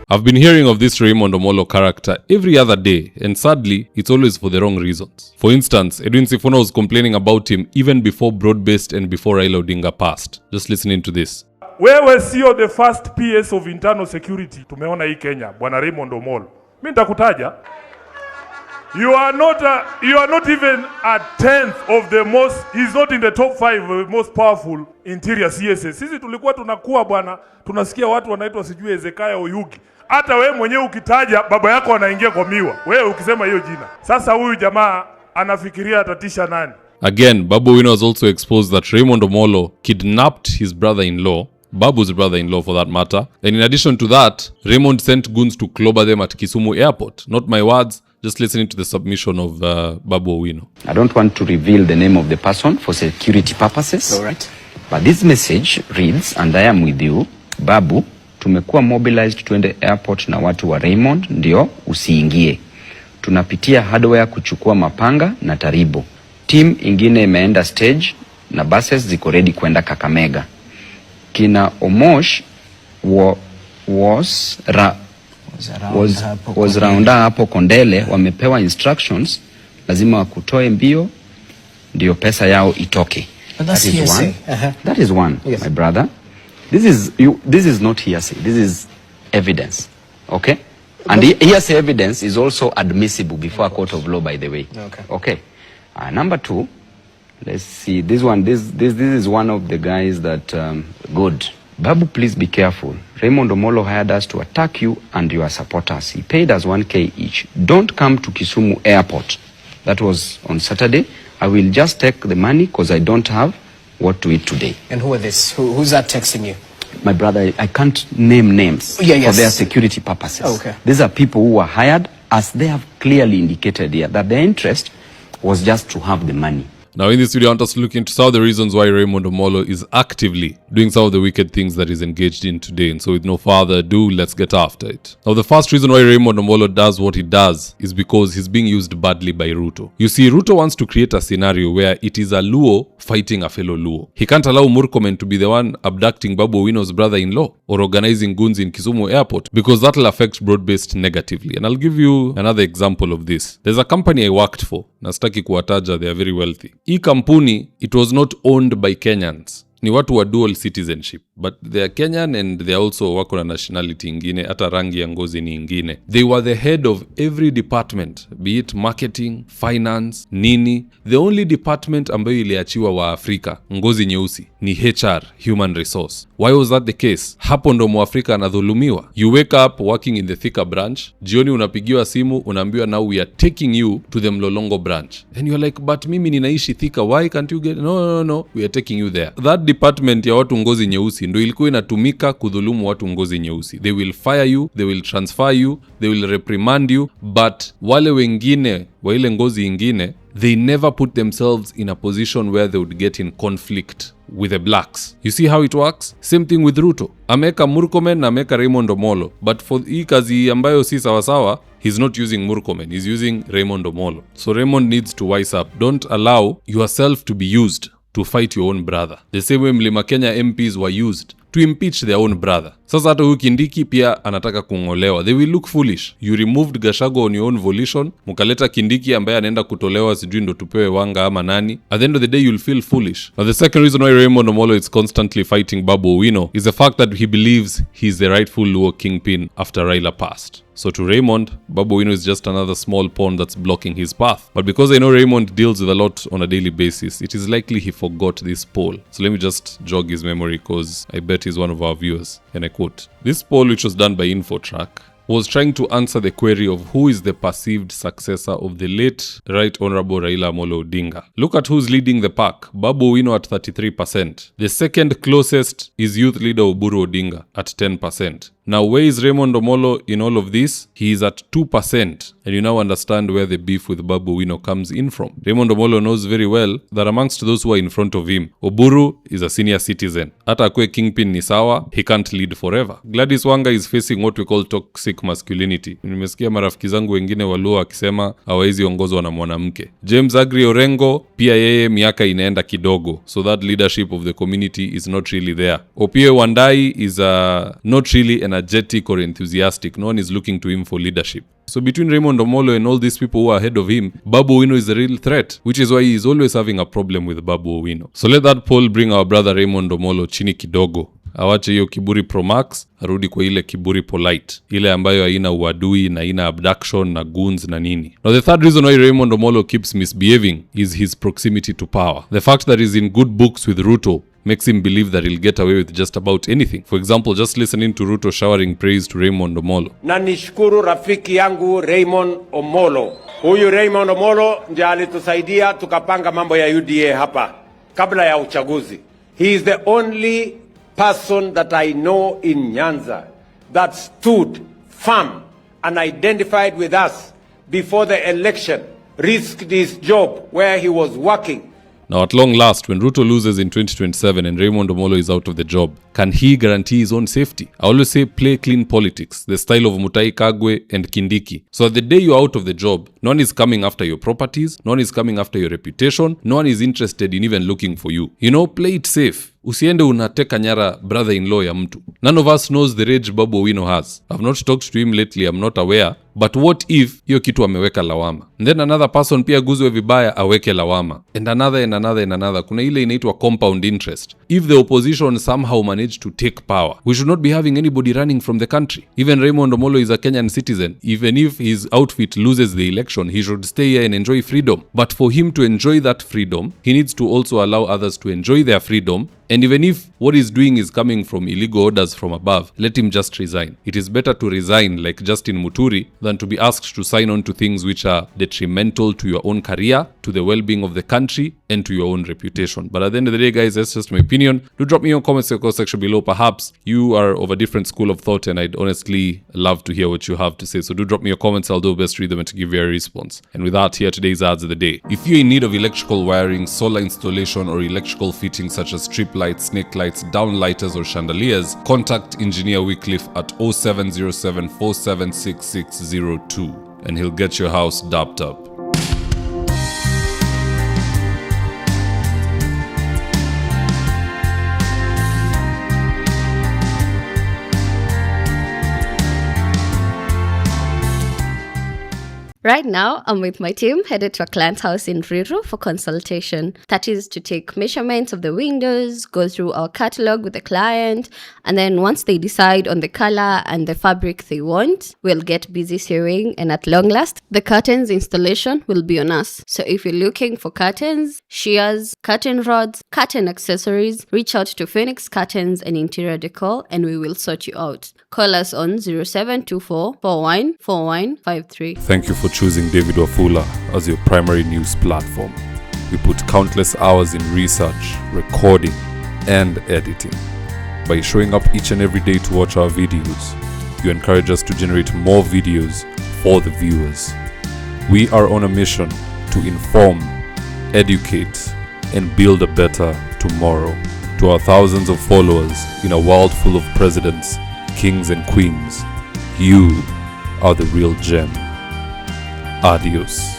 I've been hearing of this Raymond Omollo character every other day, and sadly, it's always for the wrong reasons. For instance, Edwin Sifuna was complaining about him even before Broad-Based and before Raila Odinga passed. Just listening to this. Wewe sio the first PS of internal security tumeona hii Kenya, bwana Raymond Omollo. Mimi nitakutaja. You are not even a tenth of the most, he's not in the top 5 of the most powerful interior CSS. Sisi tulikuwa tunakuwa bwana, tunasikia watu wanaitwa sijui Ezekiah Oyugi. Hata wewe mwenyewe ukitaja baba yako anaingia kwa miwa. Wewe ukisema hiyo jina. Sasa huyu jamaa anafikiria atatisha nani? Again, Babu Owino has also exposed that Raymond Omollo kidnapped his brother-in-law, Babu's brother-in-law for that matter. And in addition to that, Raymond sent goons to clobber them at Kisumu airport. Not my words, just listening to the submission of Babu Owino. I don't want to reveal the name of the person for security purposes. All right. But this message reads, and I am with you, Babu, tumekuwa mobilized twende airport na watu wa Raymond, ndio usiingie. Tunapitia hardware kuchukua mapanga na taribo. Team ingine imeenda stage na buses ziko ready kwenda Kakamega. Kina Omosh was raunda hapo Kondele, wamepewa instructions lazima wakutoe mbio ndio pesa yao itoke. That is one. That is one, yes. My brother. This is not hearsay. This is evidence. Okay? And hearsay evidence is also admissible before a court of law, by the way. Okay. Number 2, let's see. This is one of the guys that good. Babu, please be careful. Raymond Omollo hired us to attack you and your supporters. He paid us 1K each. Don't come to Kisumu airport. That was on Saturday. I will just take the money because I don't have what to eat today. And who are this? Who's that texting you? My brother, I can't name names for their security purposes. Oh, okay. These are people who were hired, as they have clearly indicated here, that their interest was just to have the money. Now in this video, I want us to look into some of the reasons why Raymond Omollo is actively doing some of the wicked things that he's engaged in today. And so with no further ado, let's get after it. Now the first reason why Raymond Omollo does what he does is because he's being used badly by Ruto. You see, Ruto wants to create a scenario where it is a Luo fighting a fellow Luo. He can't allow Murkomen to be the one abducting Babu Owino's brother-in-law or organizing goons in Kisumu airport, because that'll affect Broad-Based negatively. And I'll give you another example of this. There's a company I worked for. Nastaki kuwataja, they are very wealthy. Hii kampuni, it was not owned by Kenyans. Ni watu wa dual citizenship, but they are Kenyan and they also wako na nationality ingine, hata rangi ya ngozi ni ingine. They were the head of every department, be it marketing, finance, nini. The only department ambayo iliachiwa wa Afrika, ngozi nyeusi, ni HR, human resource. Why was that the case? Hapo ndo Mwafrika anadhulumiwa. You wake up working in the Thika branch, jioni unapigiwa simu, unaambiwa now we are taking you to the Mlolongo branch. And you're like, but mimi ninaishi Thika, why can't you get... No, we are taking you there. That department ya watu ngozi nyeusi ndo ilikuwa inatumika kudhulumu watu ngozi nyeusi. They will fire you, they will transfer you, they will reprimand you, but wale wengine wa ile ngozi ingine, they never put themselves in a position where they would get in conflict with the blacks. You see how it works? Same thing with Ruto. Ameka Murkomen na ameka Raymond Omollo, but for hii kazi ambayo si sawasawa, he's not using Murkomen, he's using Raymond Omollo. So Raymond needs to wise up. Don't allow yourself to be used to fight your own brother. The same way Mlima Kenya MPs were used to impeach their own brother. Sasa hata huyu Kindiki pia anataka kungolewa. They will look foolish. You removed Gachagua on your own volition, mukaleta Kindiki ambaye anaenda kutolewa sijui ndo tupewe wanga ama nani. At the end of the day, you'll feel foolish. Now the second reason why Raymond Omollo is constantly fighting Babu Owino is the fact that he believes he's the rightful Luo kingpin after Raila passed. So to Raymond, Babu Owino is just another small pawn that's blocking his path. But because I know Raymond deals with a lot on a daily basis, it is likely he forgot this poll. So let me just jog his memory, because I bet he's one of our viewers. And I quote, this poll, which was done by Infotrack, was trying to answer the query of who is the perceived successor of the late Right Honorable Raila Amolo Odinga. Look at who's leading the pack. Babu Owino at 33%. The second closest is youth leader Oburu Odinga at 10%. Now, where is Raymond Omollo in all of this? He is at 2%. And you now understand where the beef with Babu Owino comes in from. Raymond Omollo knows very well that amongst those who are in front of him, Oburu is a senior citizen. Hata akwe kingpin ni sawa, he can't lead forever. Gladys Wanga is facing what we call toxic masculinity. Nimesikia marafiki zangu wengine Waluo akisema hawezi ongozwa na mwanamke. James Agri Orengo, pia yeye miaka inaenda kidogo. So that leadership of the community is not really there. Opiyo Wandayi is not really an energetic or enthusiastic. No one is looking to him for leadership. So between Raymond Omollo and all these people who are ahead of him, Babu Owino is the real threat, which is why he is always having a problem with Babu Owino. So let that poll bring our brother Raymond Omollo chini kidogo. Awache hiyo kiburi pro max, arudi kwa ile kiburi polite, ile ambayo haina uadui na haina abduction na goons na nini. Now the third reason why Raymond Omollo keeps misbehaving is his proximity to power. The fact that he's in good books with Ruto makes him believe that he'll get away with just about anything. For example, just listening to Ruto showering praise to Raymond Omollo. Na nishukuru rafiki yangu Raymond Omollo. Huyu Raymond Omollo ndiye alitusaidia tukapanga mambo ya UDA hapa kabla ya uchaguzi. He is the only person that I know in Nyanza that stood firm and identified with us before the election, risked his job where he was working. Now at long last, when Ruto loses in 2027 and Raymond Omollo is out of the job, can he guarantee his own safety? I always say play clean politics, the style of Mutahi Kagwe and Kindiki. So at the day you're out of the job, no one is coming after your properties, no one is coming after your reputation, no one is interested in even looking for you. You know, play it safe. Usiende unateka nyara brother-in-law ya mtu. None of us knows the rage Babu Owino has. I've not talked to him lately, I'm not aware. But what if hiyo kitu ameweka lawama? And then another person pia guzwe vibaya aweke lawama. And another and another and another. Kuna ile inaitwa compound interest. If the opposition somehow managed to take power, we should not be having anybody running from the country. Even Raymond Omollo is a Kenyan citizen. Even if his outfit loses the election, he should stay here and enjoy freedom. But for him to enjoy that freedom, he needs to also allow others to enjoy their freedom. And even if what he's doing is coming from illegal orders from above, let him just resign. It is better to resign like Justin Muturi than to be asked to sign on to things which are detrimental to your own career, to the well-being of the country, and to your own reputation. But at the end of the day, guys, that's just my opinion. Do drop me your comments in the section below. Perhaps you are of a different school of thought, and I'd honestly love to hear what you have to say. So do drop me your comments. I'll do my best to read them and to give you a response. And with that, here are today's ads of the day. If you're in need of electrical wiring, solar installation, or electrical fittings such as strip lights, snake lights, downlighters, or chandeliers, contact Engineer Wycliffe at 0707 476602 and he'll get your house dapped up. Right now, I'm with my team headed to a client's house in Ruto for consultation. That is to take measurements of the windows, go through our catalog with the client, and then once they decide on the color and the fabric they want, we'll get busy sewing, and at long last, the curtains installation will be on us. So if you're looking for curtains, shears, curtain rods, curtain accessories, reach out to Phoenix Curtains and Interior Decor and we will sort you out. Call us on 0724 414153. Thank you for choosing David Wafula as your primary news platform. We put countless hours in research, recording, and editing. By showing up each and every day to watch our videos, you encourage us to generate more videos for the viewers. We are on a mission to inform, educate, and build a better tomorrow. To our thousands of followers in a world full of presidents, kings, and queens, you are the real gem. Adios.